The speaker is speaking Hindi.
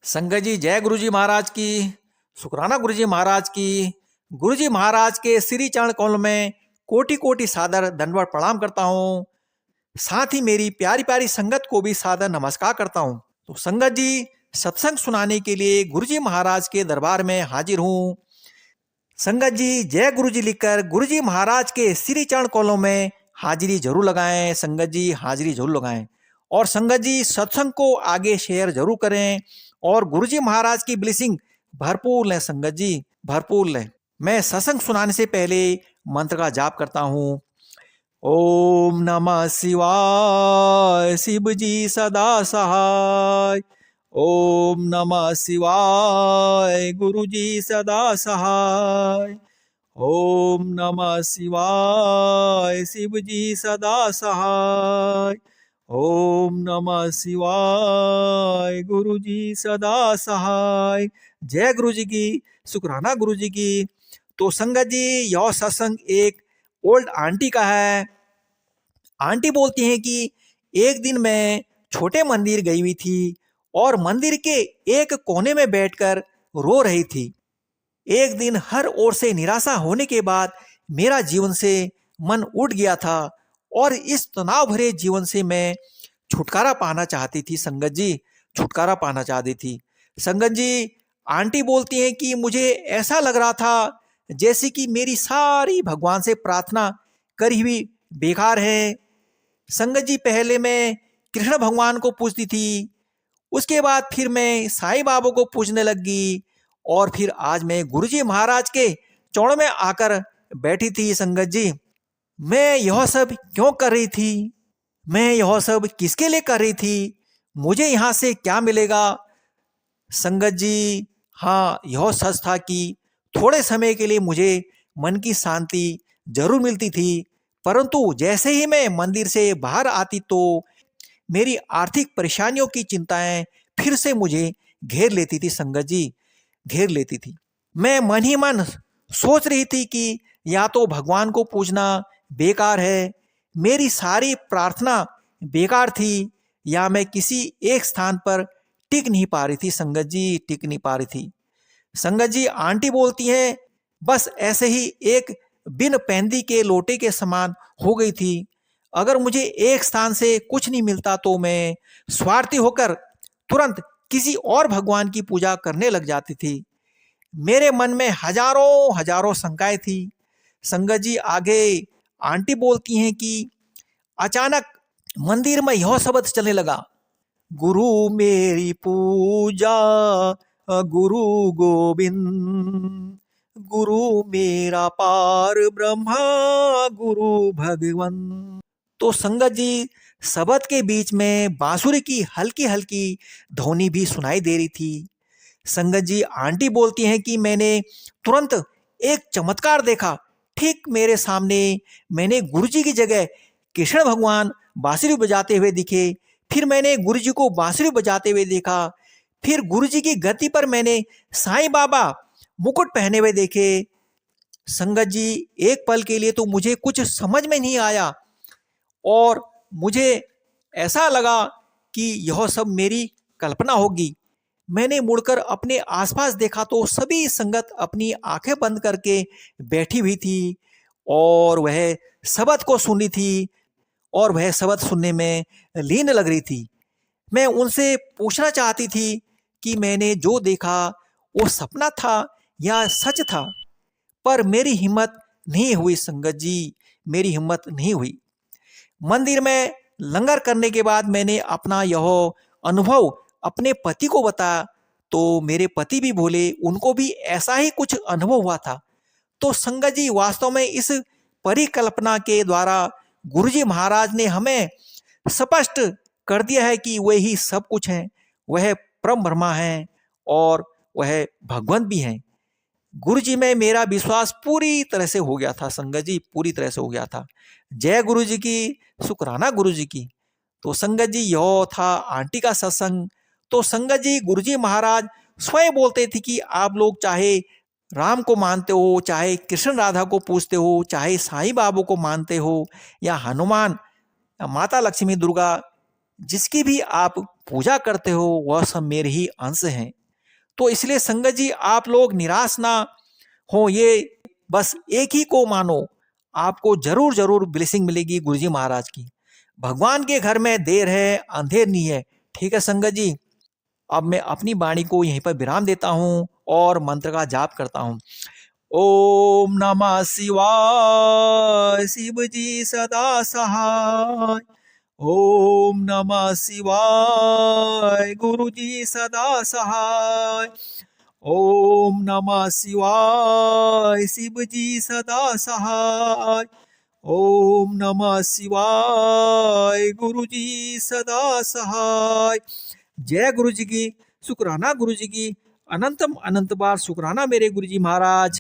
संगत जी, जय गुरु जी महाराज की। शुक्राना गुरु जी महाराज की। गुरु जी महाराज के श्री चरण कमल में कोटि कोटि सादर दंडवत प्रणाम करता हूँ। साथ ही मेरी प्यारी प्यारी संगत को भी सादर नमस्कार करता हूँ। तो संगत जी, सत्संग सुनाने के लिए गुरु जी महाराज के दरबार में हाजिर हूँ। संगत जी, जय गुरु जी लिखकर गुरु जी महाराज के श्री चरण कमलों में हाजिरी जरूर लगाएं। संगत जी, हाजिरी जरूर लगाएं। और संगत जी, सत्संग को आगे शेयर जरूर करें और गुरु जी महाराज की ब्लेसिंग भरपूर लें। संगत जी, भरपूर लें। मैं सत्संग सुनाने से पहले मंत्र का जाप करता हूँ। ओम नमः शिवाय, शिव जी सदा सहाय। ओम नमः शिवाय, गुरु जी सदा सहाय। ओम नमः शिवाय, शिव जी सदा सहाय। ओम नमः शिवाय, गुरु जी सदा सहाय। जय गुरु जी की, शुक्राना गुरु जी की। तो संगत जी, यह सत्संग एक ओल्ड आंटी का है। आंटी बोलती हैं कि एक दिन मैं छोटे मंदिर गई हुई थी और मंदिर के एक कोने में बैठकर रो रही थी। एक दिन हर ओर से निराशा होने के बाद मेरा जीवन से मन उठ गया था और इस तनाव भरे जीवन से मैं छुटकारा पाना चाहती थी। संगत जी, छुटकारा पाना चाहती थी। संगत जी, आंटी बोलती हैं कि मुझे ऐसा लग रहा था जैसे कि मेरी सारी भगवान से प्रार्थना करी हुई बेकार है। संगत जी, पहले मैं कृष्ण भगवान को पूजती थी, उसके बाद फिर मैं साईं बाबा को पूजने लगी और फिर आज मैं गुरुजी महाराज के चरणों में आकर बैठी थी। संगत जी, मैं यह सब क्यों कर रही थी? मैं यह सब किसके लिए कर रही थी? मुझे यहाँ से क्या मिलेगा? संगत जी, हाँ, यह सच था कि थोड़े समय के लिए मुझे मन की शांति जरूर मिलती थी, परंतु जैसे ही मैं मंदिर से बाहर आती तो मेरी आर्थिक परेशानियों की चिंताएं फिर से मुझे घेर लेती थी। संगत जी, घेर लेती थी। मैं मन ही मन सोच रही थी कि या तो भगवान को पूजना बेकार है, मेरी सारी प्रार्थना बेकार थी, या मैं किसी एक स्थान पर टिक नहीं पा रही थी। संगत जी, टिक नहीं पा रही थी। संगत जी, आंटी बोलती हैं बस ऐसे ही एक बिन पैंदी के लोटे के समान हो गई थी। अगर मुझे एक स्थान से कुछ नहीं मिलता तो मैं स्वार्थी होकर तुरंत किसी और भगवान की पूजा करने लग जाती थी। मेरे मन में हजारों हजारों शंकाएं थी। संगत जी, आगे आंटी बोलती हैं कि अचानक मंदिर में यह शब्द चलने लगा, गुरु मेरी पूजा गुरु गोविंद, गुरु मेरा पार ब्रह्मा गुरु भगवन। तो संगत जी, शब्द के बीच में बांसुरी की हल्की हल्की ध्वनि भी सुनाई दे रही थी। संगत जी, आंटी बोलती हैं कि मैंने तुरंत एक चमत्कार देखा। ठीक मेरे सामने मैंने गुरुजी की जगह कृष्ण भगवान बांसुरी बजाते हुए दिखे। फिर मैंने गुरुजी को बांसुरी बजाते हुए देखा। फिर गुरुजी की गति पर मैंने साईं बाबा मुकुट पहने हुए देखे। संगत जी, एक पल के लिए तो मुझे कुछ समझ में नहीं आया और मुझे ऐसा लगा कि यह सब मेरी कल्पना होगी। मैंने मुड़कर अपने आसपास देखा तो सभी संगत अपनी आंखें बंद करके बैठी हुई थी और वह शब्द को सुन रही थी और वह शब्द सुनने में लीन लग रही थी। मैं उनसे पूछना चाहती थी कि मैंने जो देखा वो सपना था या सच था, पर मेरी हिम्मत नहीं हुई। संगत जी, मेरी हिम्मत नहीं हुई। मंदिर में लंगर करने के बाद मैंने अपना यह अनुभव अपने पति को बताया तो मेरे पति भी बोले उनको भी ऐसा ही कुछ अनुभव हुआ था। तो संगत जी, वास्तव में इस परिकल्पना के द्वारा गुरुजी महाराज ने हमें स्पष्ट कर दिया है कि वह ही सब कुछ है, वह परम ब्रह्मा है और वह भगवंत भी हैं। गुरुजी में मेरा विश्वास पूरी तरह से हो गया था। संगत जी, पूरी तरह से हो गया था। जय गुरु जी की, शुक्राना गुरु जी की। तो संगत जी, यह था आंटी का सत्संग। तो संगत जी, गुरुजी महाराज स्वयं बोलते थे कि आप लोग चाहे राम को मानते हो, चाहे कृष्ण राधा को पूजते हो, चाहे साईं बाबा को मानते हो या हनुमान या माता लक्ष्मी दुर्गा, जिसकी भी आप पूजा करते हो वह सब मेरे ही अंश हैं। तो इसलिए संगत जी आप लोग निराश ना हो, ये बस एक ही को मानो, आपको जरूर जरूर ब्लेसिंग मिलेगी गुरुजी महाराज की। भगवान के घर में देर है अंधेर नहीं है। ठीक है संगत जी, अब मैं अपनी वाणी को यहीं पर विराम देता हूं और मंत्र का जाप करता हूं। ओम नमः शिवाय, शिव जी सदा सहाय। ओम नमः शिवाय, गुरु जी सदा सहाय। ओम नमः शिवाय, शिव जी सदा सहाय। ओम नमः शिवाय, गुरु जी सदा सहाय। जय गुरु जी की, शुक्राना गुरु जी की, अनंतम अनंत बार शुक्राना मेरे गुरु जी महाराज।